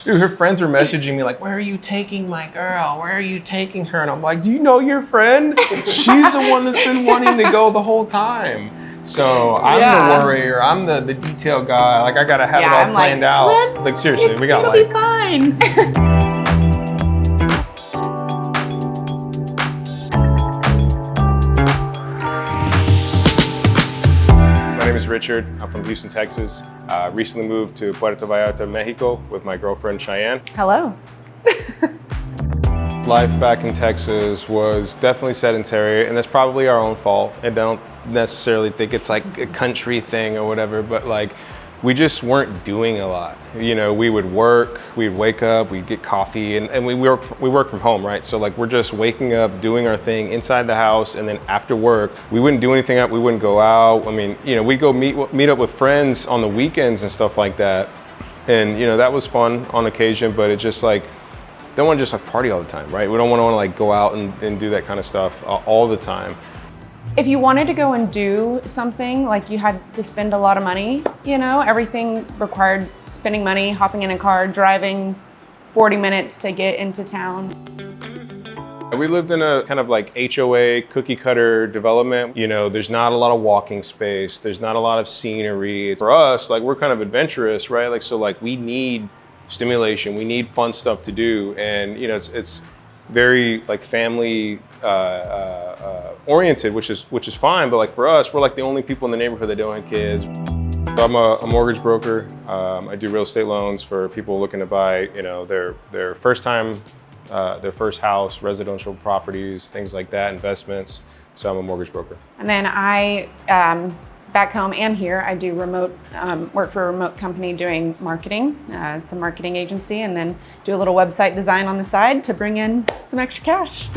Dude, her friends are messaging me like, where are you taking my girl? Where are you taking her? And I'm like, do you know your friend? She's the one that's been wanting to go the whole time. So I'm the worrier, I'm the detail guy. Like I gotta have it all planned out. Like seriously, we got it'll be fine. My name is Richard. I'm from Houston, Texas. Recently moved to Puerto Vallarta, Mexico with my girlfriend Cheyenne. Hello. Life back in Texas was definitely sedentary, and that's probably our own fault. I don't necessarily think it's like a country thing or whatever, but like we just weren't doing a lot. You know, we would work, we'd wake up, we'd get coffee, and we work from home, right? So like we're just waking up, doing our thing inside the house, and then after work, we wouldn't do anything else, we wouldn't go out. I mean, you know, we'd go meet up with friends on the weekends and stuff like that. And you know, that was fun on occasion, but it's just like, don't want to just like party all the time, right? We don't want to like go out and do that kind of stuff all the time. If you wanted to go and do something, like you had to spend a lot of money, you know, everything required spending money, hopping in a car, driving 40 minutes to get into town. We lived in a kind of like HOA cookie cutter development. You know, there's not a lot of walking space. There's not a lot of scenery. For us, like we're kind of adventurous, right? Like, so like we need stimulation, we need fun stuff to do. And you know, it's very like family oriented, which is fine. But like for us, we're like the only people in the neighborhood that don't have kids. So I'm a mortgage broker. I do real estate loans for people looking to buy, you know, their first time, their first house, residential properties, things like that, investments. So I'm a mortgage broker. And then I, back home and here, I do remote, work for a remote company doing marketing. It's a marketing agency, and then do a little website design on the side to bring in some extra cash.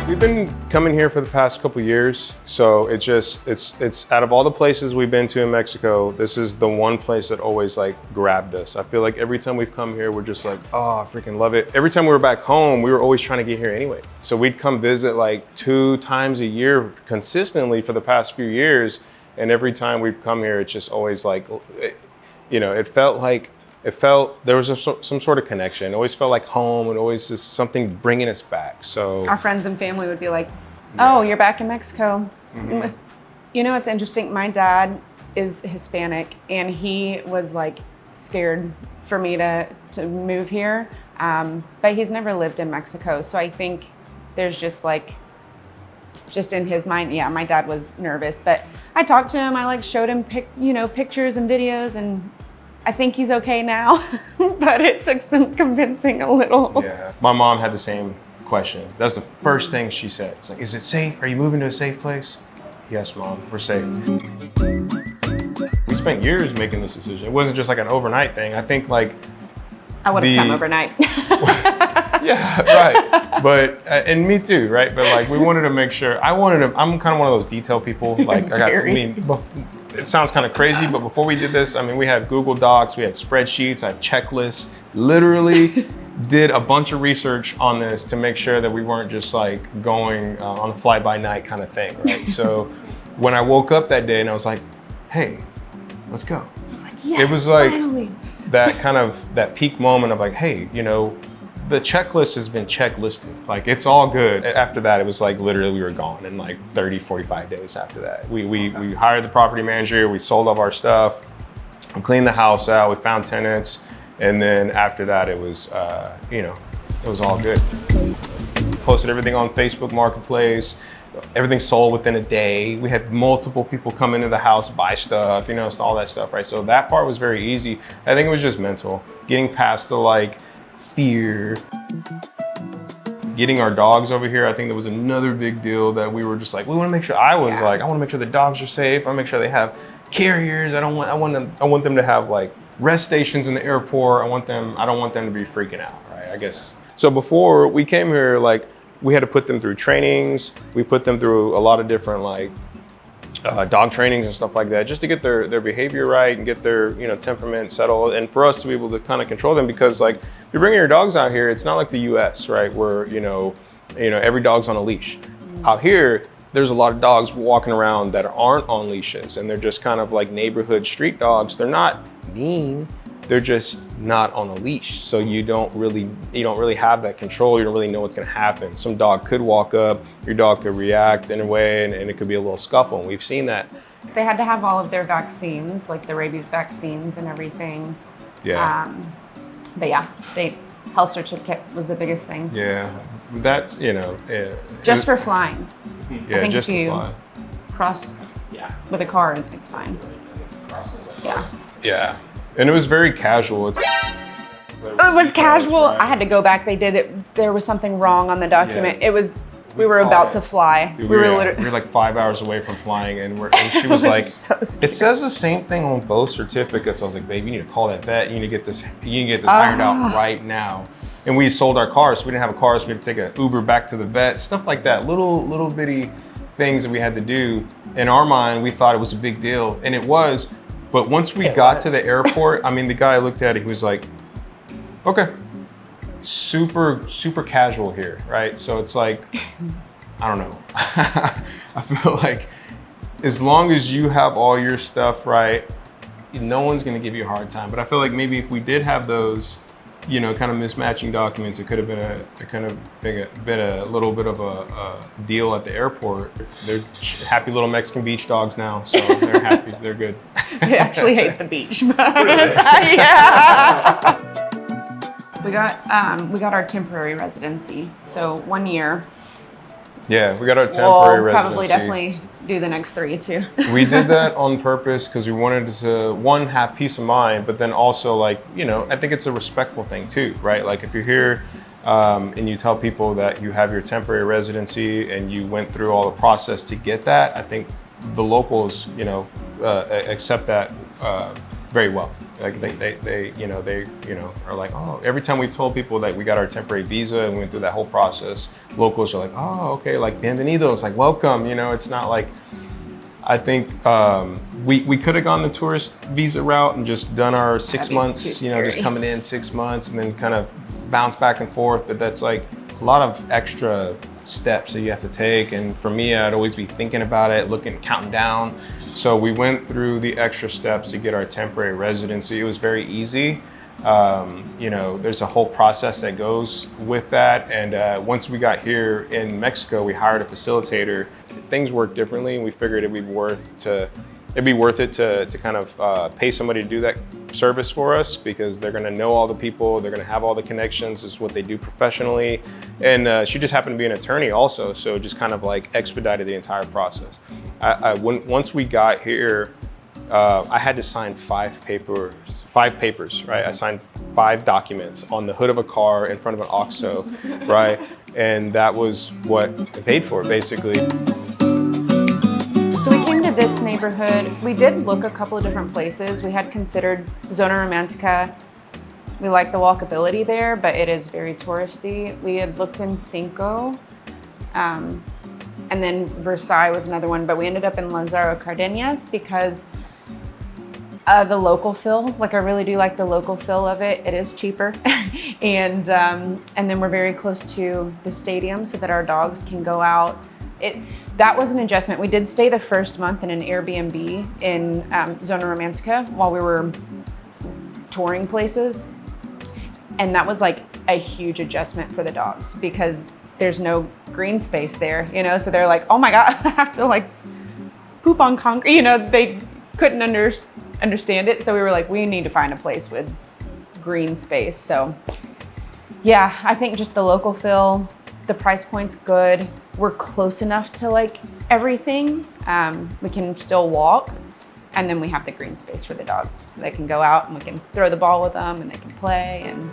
We've been coming here for the past couple years, so it's out of all the places we've been to in Mexico, this is the one place that always like grabbed us. I feel like every time we've come here, we're just like, oh, I freaking love it. Every time we were back home, we were always trying to get here anyway. So we'd come visit like 2 times a year consistently for the past few years, and every time we've come here, it's just always like, you know, it felt there was some sort of connection. It always felt like home, and always just something bringing us back. So our friends and family would be like, oh, you're back in Mexico. Mm-hmm. You know, it's interesting. My dad is Hispanic, and he was like scared for me to move here. But he's never lived in Mexico. So I think there's just in his mind, yeah, my dad was nervous, but I talked to him. I like showed him pictures and videos, and I think he's okay now, but it took some convincing a little. Yeah, my mom had the same question. That's the first thing she said. It's like, is it safe? Are you moving to a safe place? Yes, Mom, we're safe. We spent years making this decision. It wasn't just like an overnight thing. I think like I would have come overnight. Yeah, right. But, and me too, right? But like we wanted to make sure, I'm kind of one of those detail people. Like it sounds kind of crazy, but before we did this, I mean, we had Google Docs, we had spreadsheets, I had checklists, literally did a bunch of research on this to make sure that we weren't just like going on a fly-by-night kind of thing, right? So when I woke up that day and I was like, hey, let's go. I was like, yes, it was like finally. that peak moment of like, hey, you know, the checklist has been checklisted. Like it's all good. After that, it was like literally we were gone in like 30, 45 days after that. We hired the property manager, we sold all of our stuff, we cleaned the house out, we found tenants. And then after that, it was, you know, it was all good. Posted everything on Facebook Marketplace. Everything sold within a day. We had multiple people come into the house, buy stuff, you know, all that stuff, right? So that part was very easy. I think it was just mental. Getting past the like, fear. Getting our dogs over here, I think that was another big deal that we were just like, we want to make sure, I want to make sure the dogs are safe. I want to make sure they have carriers. I want them to have like rest stations in the airport. I don't want them to be freaking out, right? I guess. So before we came here, like we had to put them through trainings. We put them through a lot of different like dog trainings and stuff like that, just to get their behavior right and get their, you know, temperament settled, and for us to be able to kind of control them, because like if you're bringing your dogs out here, it's not like the US, right, where you know every dog's on a leash. Out here, there's a lot of dogs walking around that aren't on leashes, and they're just kind of like neighborhood street dogs. They're not mean, they're just not on a leash. So you don't really have that control. You don't really know what's gonna happen. Some dog could walk up, your dog could react in a way, and it could be a little scuffle. And we've seen that. They had to have all of their vaccines, like the rabies vaccines and everything. Yeah. But yeah, health certificate was the biggest thing. Yeah, that's, Just for flying. Yeah, I think just if you to fly. cross with a car, it's fine. Yeah. Yeah, and it was very casual. It was casual. I had to go back. They did it. There was something wrong on the document. Yeah. It was, we were about to fly. Dude, we were we were like 5 hours away from flying, and she was like, so it says the same thing on both certificates. I was like, babe, you need to call that vet. You need to get this ironed out right now. And we sold our cars, so we didn't have a car, so we had to take an Uber back to the vet, stuff like that. Little bitty things that we had to do. In our mind, we thought it was a big deal, and it was. But once we got to the airport, I mean, the guy looked at it, he was like, okay. Super casual here, right? So it's like, I don't know. I feel like as long as you have all your stuff right, no one's gonna give you a hard time. But I feel like maybe if we did have those, kind of mismatching documents, it could have been a little bit of a deal at the airport. They're happy little Mexican beach dogs now, so they're happy, they're good. They actually hate the beach. Yeah. We got our temporary residency, so 1 year. Yeah, we got our temporary we'll residency. Probably definitely do the next 3 too. We did that on purpose because we wanted to, one, have peace of mind, but then also I think it's a respectful thing too, right? Like if you're here and you tell people that you have your temporary residency and you went through all the process to get that, I think the locals, accept that very well. Like they are like, oh, every time we've told people that we got our temporary visa and we went through that whole process, locals are like, oh, okay, like bienvenidos, like welcome. It's not like, I think we could have gone the tourist visa route and just done our 6 months, just coming in 6 months and then kind of bounce back and forth. But that's like a lot of extra steps that you have to take. And for me, I'd always be thinking about it, counting down. So we went through the extra steps to get our temporary residency. It was very easy. There's a whole process that goes with that. And once we got here in Mexico, we hired a facilitator. Things work differently, and we figured it'd be worth it to kind of pay somebody to do that service for us, because they're going to know all the people, they're going to have all the connections. This is what they do professionally. And she just happened to be an attorney also, so just kind of like expedited the entire process. Once we got here, I had to sign 5 papers, right? I signed 5 documents on the hood of a car in front of an OXXO, right? And that was what I paid for, basically. So we came to this neighborhood. We did look a couple of different places. We had considered Zona Romantica. We like the walkability there, but it is very touristy. We had looked in Cinco, and then Versailles was another one, but we ended up in Lazaro Cardenas because the local feel. Like I really do like the local feel of it. It is cheaper, and then we're very close to the stadium so that our dogs can go out. That was an adjustment. We did stay the first month in an Airbnb in Zona Romantica while we were touring places. And that was like a huge adjustment for the dogs because there's no green space there, so they're like, oh my God, I have to like poop on concrete. They couldn't understand it. So we were like, we need to find a place with green space. So yeah, I think just the local feel, the price point's good. We're close enough to like everything. We can still walk, and then we have the green space for the dogs so they can go out and we can throw the ball with them and they can play. And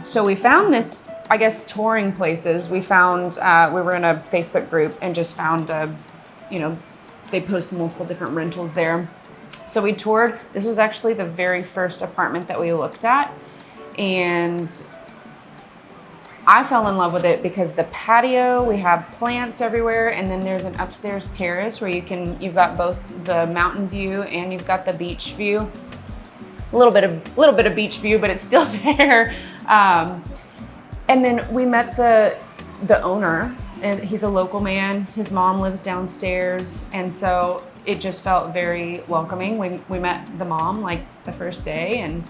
so we found this, I guess, touring places. We found, we were in a Facebook group and just found, they post multiple different rentals there. So we toured. This was actually the very first apartment that we looked at. And I fell in love with it because the patio, we have plants everywhere, and then there's an upstairs terrace where you've got both the mountain view and you've got the beach view. A little bit of beach view, but it's still there. And then we met the owner, and he's a local man. His mom lives downstairs, and so it just felt very welcoming. We met the mom like the first day, and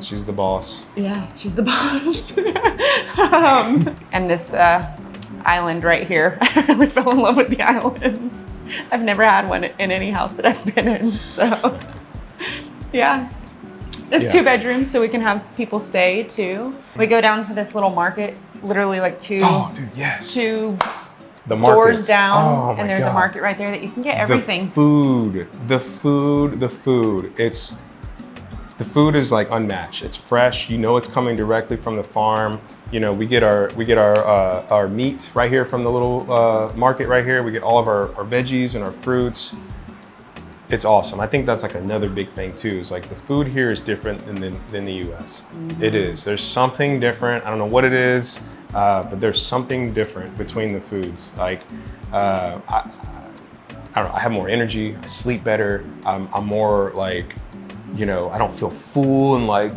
she's the boss. Yeah, she's the boss. And this island right here, I really fell in love with the islands. I've never had one in any house that I've been in, so yeah. There's 2 bedrooms, so we can have people stay too. We go down to this little market, literally like two the doors down, and there's God. a market right there that you can get everything. The food. The food is like unmatched. It's fresh. You know, it's coming directly from the farm. You know, we get our meat right here from the little market right here. We get all of our veggies and our fruits. It's awesome. I think that's like another big thing too, is like the food here is different than the US. Mm-hmm. It is. There's something different. I don't know what it is, but there's something different between the foods. Like, I don't know, I have more energy, I sleep better. I'm more like, you know, I don't feel full and like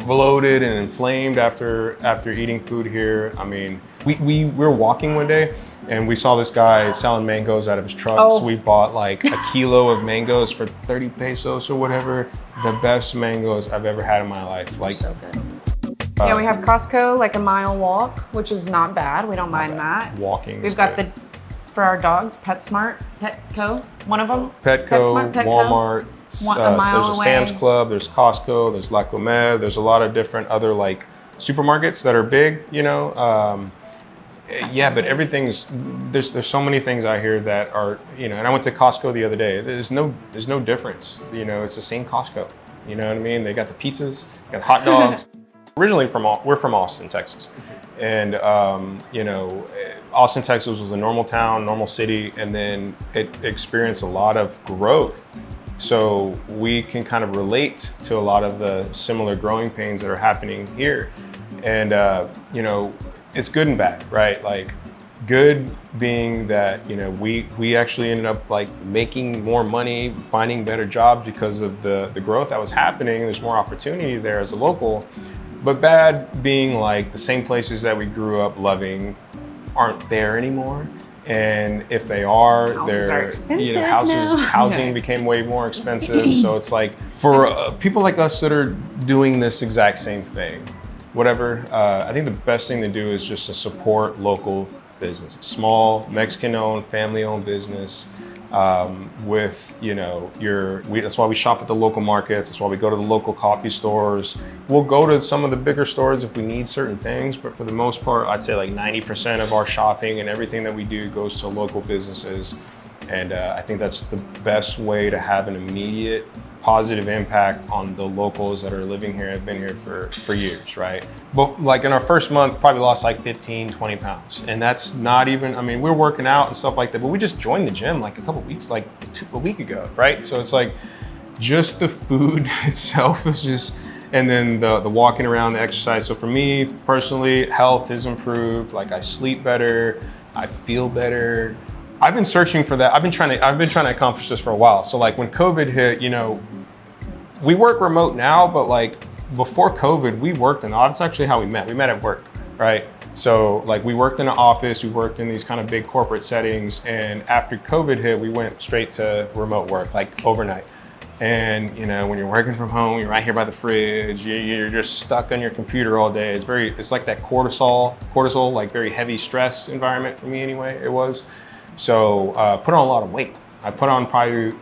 bloated and inflamed after eating food here. I mean, we were walking one day and we saw this guy selling mangoes out of his truck. Oh. So we bought like a kilo of mangoes for 30 pesos or whatever. The best mangoes I've ever had in my life. Like, so good. Yeah, we have Costco, like a mile walk, which is not bad. We don't mind that. Walking. We've got for our dogs, PetSmart, Petco, one of them. Petco, PetSmart, Petco. Walmart. A mile there's a away. Sam's Club, there's Costco, there's La Comed, there's a lot of different other like supermarkets that are big, you know. Yeah, but everything's, there's so many things out here that are, you know, and I went to Costco the other day. There's no difference, you know, it's the same Costco, you know what I mean? They got the pizzas, got hot dogs. Originally we're from Austin, Texas. And, you know, Austin, Texas was a normal town, normal city, and then it experienced a lot of growth. So we can kind of relate to a lot of the similar growing pains that are happening here. And, you know, it's good and bad, right? Like, good being that, you know, we actually ended up like making more money, finding better jobs because of the growth that was happening. There's more opportunity there as a local. But bad being like the same places that we grew up loving aren't there anymore. And if they are, they're, you know, housing became way more expensive. So it's like for people like us that are doing this exact same thing, whatever, I think the best thing to do is just to support local business, small Mexican-owned, family-owned business. With, you know, that's why we shop at the local markets. That's why we go to the local coffee stores. We'll go to some of the bigger stores if we need certain things, but for the most part, I'd say like 90% of our shopping and everything that we do goes to local businesses. And I think that's the best way to have an immediate positive impact on the locals that are living here, have been here for years, right? But like in our first month, probably lost like 15, 20 pounds. And that's not even, I mean, we're working out and stuff like that, but we just joined the gym like a week ago, right? So it's like just the food itself is just, and then the walking around, the exercise. So for me personally, health is improved. Like I sleep better, I feel better. I've been searching for that. I've been trying to accomplish this for a while. So like when COVID hit, you know, we work remote now, but like before COVID, we worked that's actually how we met. We met at work, right? So like we worked in an office, we worked in these kind of big corporate settings. And after COVID hit, we went straight to remote work, like overnight. And you know, when you're working from home, you're right here by the fridge, you're just stuck on your computer all day. It's like that cortisol, like very heavy stress environment for me anyway, it was. So put on a lot of weight. I put on probably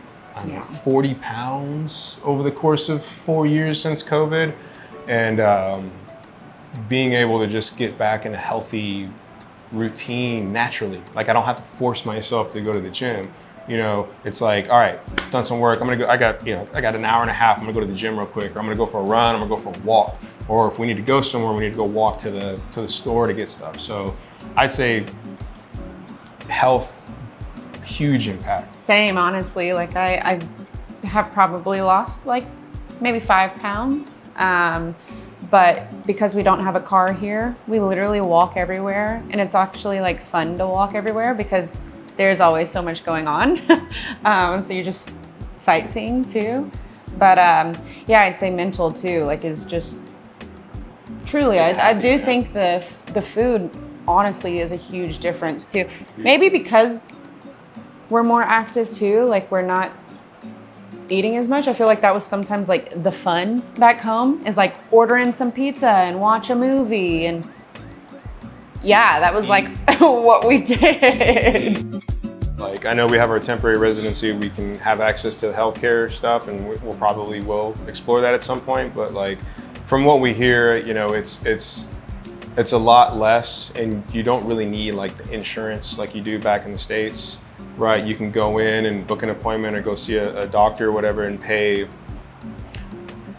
40 pounds over the course of 4 years since COVID. And being able to just get back in a healthy routine naturally. Like I don't have to force myself to go to the gym. You know, it's like, all right, done some work. I'm gonna go, I got an hour and a half. I'm gonna go to the gym real quick. Or I'm gonna go for a run. I'm gonna go for a walk. Or if we need to go somewhere, we need to go walk to the store to get stuff. So I'd say health, huge impact. Same, honestly. Like I have probably lost like maybe 5 pounds. But because we don't have a car here, we literally walk everywhere. And it's actually like fun to walk everywhere because there's always so much going on. So you're just sightseeing too. But yeah, I'd say mental too, like is just truly, I do think the food honestly is a huge difference too. Maybe because we're more active too. Like we're not eating as much. I feel like that was sometimes like the fun back home is like ordering some pizza and watch a movie, and yeah, that was like what we did. Like, I know we have our temporary residency, we can have access to the healthcare stuff, and we'll probably will explore that at some point. But like, from what we hear, you know, it's a lot less, and you don't really need like the insurance like you do back in the States, right? You can go in and book an appointment or go see a doctor or whatever and pay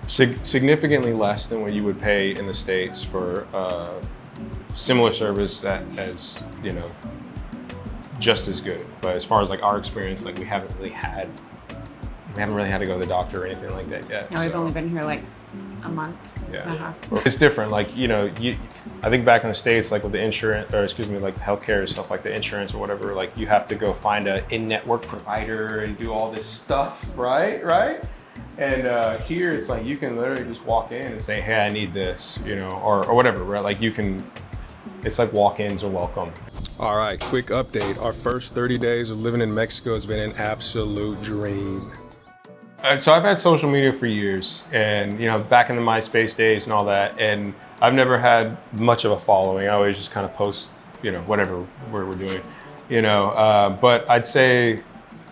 significantly less than what you would pay in the States for similar service that as, you know, just as good. But as far as like our experience, like we haven't really had to go to the doctor or anything like that yet. No, we've only been here like a month and a half. It's different. Like, you know, I think back in the States, like with the insurance, or excuse me, like healthcare and stuff, like the insurance or whatever, like you have to go find a in-network provider and do all this stuff, right? And here it's like you can literally just walk in and say, hey, I need this, you know, or whatever, right? Like you can, it's like walk-ins are welcome. All right, quick update. Our first 30 days of living in Mexico has been an absolute dream. So I've had social media for years, and you know, back in the MySpace days and all that, and I've never had much of a following. I always just kind of post, you know, whatever we're doing, you know. But I'd say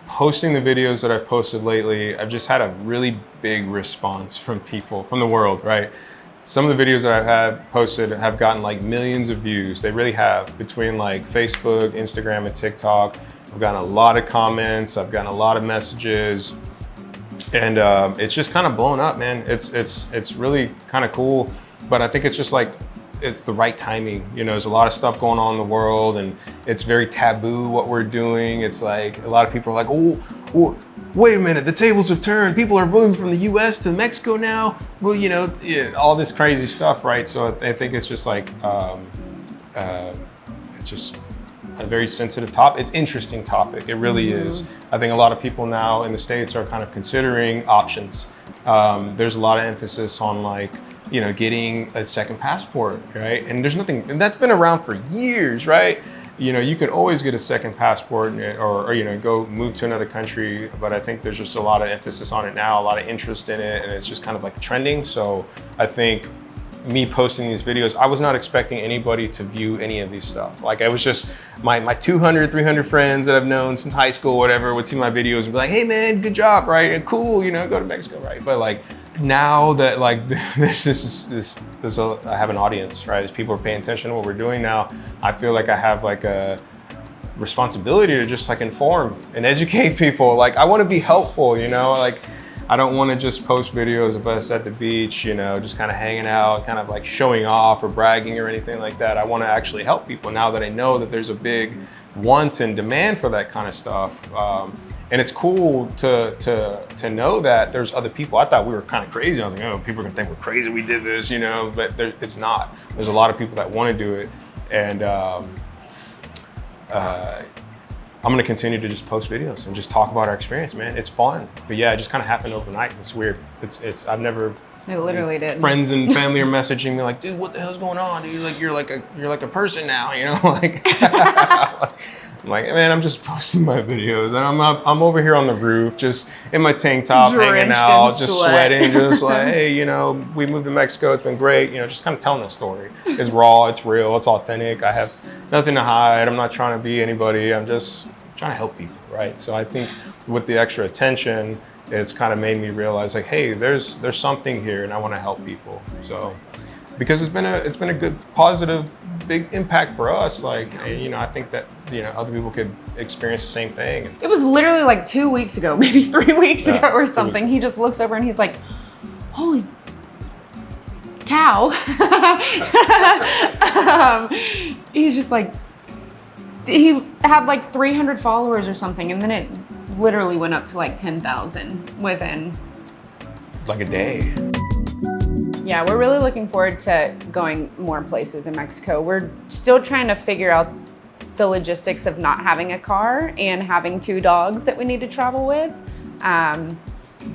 posting the videos that I've posted lately, I've just had a really big response from people, from the world, right? Some of the videos that I've had posted have gotten like millions of views. They really have, between like Facebook, Instagram, and TikTok. I've gotten a lot of comments. I've gotten a lot of messages, and it's just kind of blown up, man. It's really kind of cool, but I think it's just like, it's the right timing. You know, there's a lot of stuff going on in the world, and it's very taboo what we're doing. It's like a lot of people are like, oh, wait a minute, the tables have turned. People are moving from the US to Mexico now. Well, you know, yeah, all this crazy stuff, right? So I think it's just like, it's just a very sensitive topic. It's an interesting topic, it really is. I think a lot of people now in the States are kind of considering options. There's a lot of emphasis on like, you know, getting a second passport, right? And there's nothing, and that's been around for years, right? You know, you can always get a second passport or you know, go move to another country, but I think there's just a lot of emphasis on it now, a lot of interest in it, and it's just kind of like trending. So I think me posting these videos, I was not expecting anybody to view any of these stuff. Like, I was just, my 200, 300 friends that I've known since high school, whatever, would see my videos and be like, hey man, good job, right? And cool, you know, go to Mexico, right? But like, now that like I have an audience, right? As people are paying attention to what we're doing now, I feel like I have like a responsibility to just like inform and educate people. Like, I want to be helpful, you know, like I don't want to just post videos of us at the beach, you know, just kind of hanging out, kind of like showing off or bragging or anything like that. I want to actually help people now that I know that there's a big want and demand for that kind of stuff. And it's cool to know that there's other people. I thought we were kind of crazy. I was like, oh, people are gonna think we're crazy, we did this, you know, but it's not. There's a lot of people that want to do it. And I'm gonna continue to just post videos and just talk about our experience, man. It's fun. But yeah, it just kind of happened overnight. It's weird. I've never. It literally did. Friends and family are messaging me like, dude, what the hell's going on, dude? Like, you're like a person now, you know? Like, I'm like, man, I'm just posting my videos, and I'm over here on the roof, just in my tank top, hanging out, just sweating, just like, hey, you know, we moved to Mexico, it's been great, you know, just kind of telling the story. It's raw, it's real, it's authentic. I have nothing to hide. I'm not trying to be anybody. I'm just trying to help people, right? So I think with the extra attention, it's kind of made me realize like, hey, there's something here, and I want to help people. So, because it's been a good, positive, big impact for us. Like, you know, I think that, you know, other people could experience the same thing. It was literally like 2 weeks ago, maybe 3 weeks ago or something. He just looks over and he's like, holy cow. He's just like, he had like 300 followers or something, and then it literally went up to like 10,000 within like a day. Yeah, we're really looking forward to going more places in Mexico. We're still trying to figure out the logistics of not having a car and having 2 dogs that we need to travel with.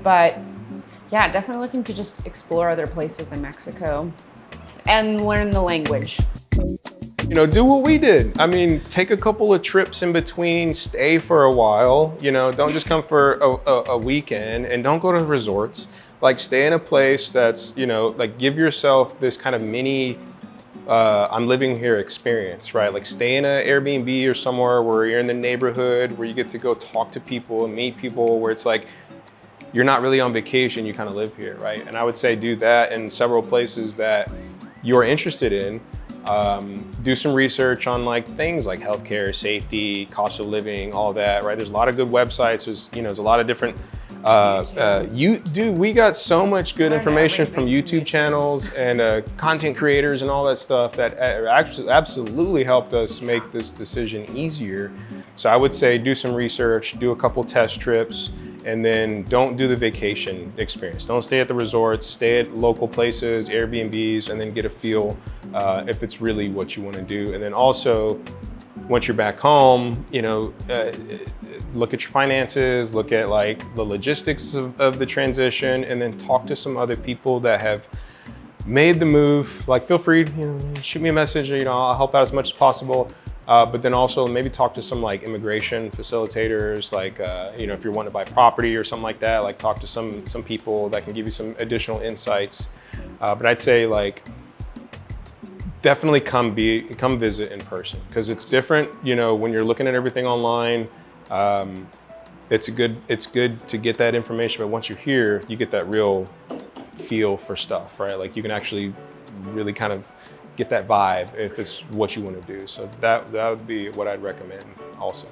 But yeah, definitely looking to just explore other places in Mexico and learn the language. You know, do what we did. I mean, take a couple of trips in between, stay for a while, you know, don't just come for a weekend, and don't go to resorts. Like, stay in a place that's, you know, like, give yourself this kind of mini I'm living here experience, right? Like, stay in an Airbnb or somewhere where you're in the neighborhood, where you get to go talk to people and meet people, where it's like, you're not really on vacation, you kind of live here, right? And I would say do that in several places that you're interested in. Do some research on like things like healthcare, safety, cost of living, all that, right? There's a lot of good websites. There's a lot of different, we got so much good information from YouTube channels and content creators and all that stuff that actually absolutely helped us make this decision easier. So I would say do some research, do a couple test trips, and then don't do the vacation experience. Don't stay at the resorts, stay at local places, Airbnbs, and then get a feel if it's really what you want to do. And then also, once you're back home, you know, look at your finances, look at like the logistics of the transition, and then talk to some other people that have made the move. Like, feel free, you know, shoot me a message, you know, I'll help out as much as possible. But then also maybe talk to some like immigration facilitators, like, you know, if you're wanting to buy property or something like that, like talk to some people that can give you some additional insights. But I'd say like, definitely come visit in person, because it's different, you know, when you're looking at everything online. It's good to get that information, but once you're here, you get that real feel for stuff, right? Like, you can actually really kind of get that vibe if it's what you want to do. So that would be what I'd recommend also.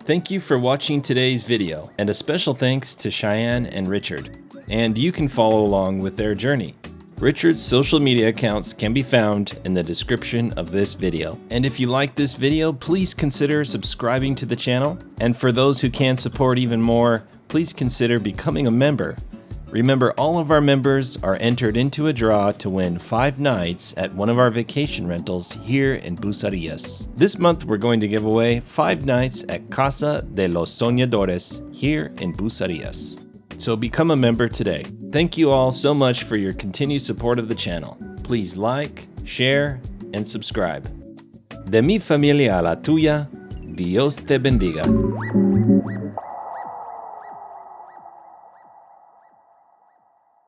Thank you for watching today's video, and a special thanks to Cheyenne and Richard. And you can follow along with their journey. Richard's social media accounts can be found in the description of this video. And if you like this video, please consider subscribing to the channel. And for those who can support even more, please consider becoming a member. Remember, all of our members are entered into a draw to win 5 nights at one of our vacation rentals here in Bucerías. This month, we're going to give away 5 nights at Casa de los Soñadores here in Bucerías. So become a member today. Thank you all so much for your continued support of the channel. Please like, share, and subscribe. De mi familia a la tuya, Dios te bendiga.